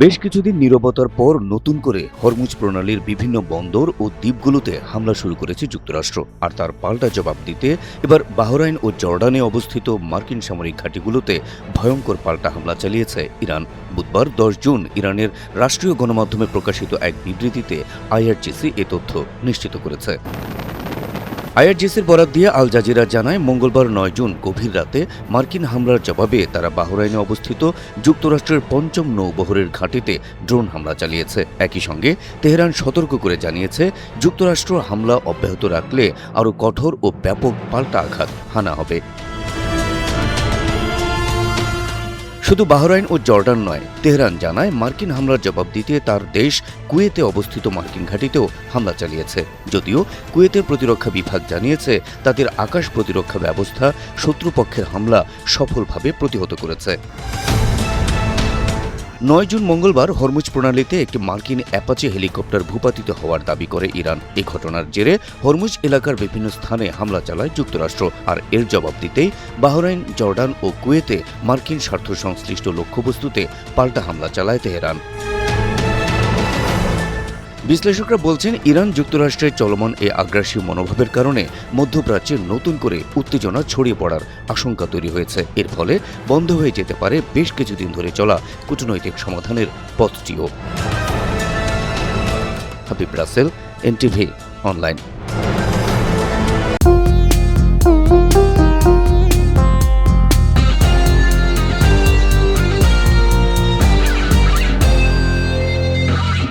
বেশ কিছুদিন নীরবতার পর নতুন করে হরমুজ প্রণালীর বিভিন্ন বন্দর ও দ্বীপগুলোতে হামলা শুরু করেছে যুক্তরাষ্ট্র। আর তার পাল্টা জবাব দিতে এবার বাহরাইন ও জর্ডানে অবস্থিত মার্কিন সামরিক ঘাঁটিগুলোতে ভয়ঙ্কর পাল্টা হামলা চালিয়েছে ইরান। বুধবার 10 জুন ইরানের রাষ্ট্রীয় গণমাধ্যমে প্রকাশিত এক বিবৃতিতে আইআরজিসি এ তথ্য নিশ্চিত করেছে। আইআরজিসির বরাত দিয়ে আল জাজিরা জানায়, মঙ্গলবার 9 জুন গভীর রাতে মার্কিন হামলার জবাবে তারা বাহরাইনে অবস্থিত যুক্তরাষ্ট্রের ৫ম নৌবহরের ঘাঁটিতে ড্রোন হামলা চালিয়েছে। একই সঙ্গে তেহরান সতর্ক করে জানিয়েছে, যুক্তরাষ্ট্র হামলা অব্যাহত রাখলে আরও কঠোর ও ব্যাপক পাল্টা আঘাত হানা হবে। শুধু বাহরাইন ও জর্ডান নয়, তেহরান জানায় মার্কিন হামলার জবাব দিতে তার দেশ কুয়েতে অবস্থিত মার্কিন ঘাঁটিতেও হামলা চালিয়েছে। যদিও কুয়েতের প্রতিরক্ষা বিভাগ জানিয়েছে, তাদের আকাশ প্রতিরক্ষা ব্যবস্থা শত্রুপক্ষের হামলা সফলভাবে প্রতিহত করেছে। 9 জুন মঙ্গলবার হরমুজ প্রণালীতে একটি মার্কিন অ্যাপাচি হেলিকপ্টার ভূপাতিত হওয়ার দাবি করে ইরান। এই ঘটনার জেরে হরমুজ এলাকার বিভিন্ন স্থানে হামলা চালায় যুক্তরাষ্ট্র। আর এর জবাব দিতেই বাহরাইন, জর্ডান ও কুয়েতে মার্কিন স্বার্থ সংশ্লিষ্ট লক্ষ্যবস্তুতে পাল্টা হামলা চালায় তেহরান। বিশ্লেষকরা বলছেন, ইরান যুক্তরাষ্ট্রের চলমান এই আগ্রাসী মনোভাবের কারণে মধ্যপ্রাচ্যে নতুন করে উত্তেজনা ছড়িয়ে পড়ার আশঙ্কা তৈরি হয়েছে। এর ফলে বন্ধ হয়ে যেতে পারে বেশ কিছুদিন ধরে চলা কূটনৈতিক সমাধানের পথটিও। Habib Rasel, NTV online.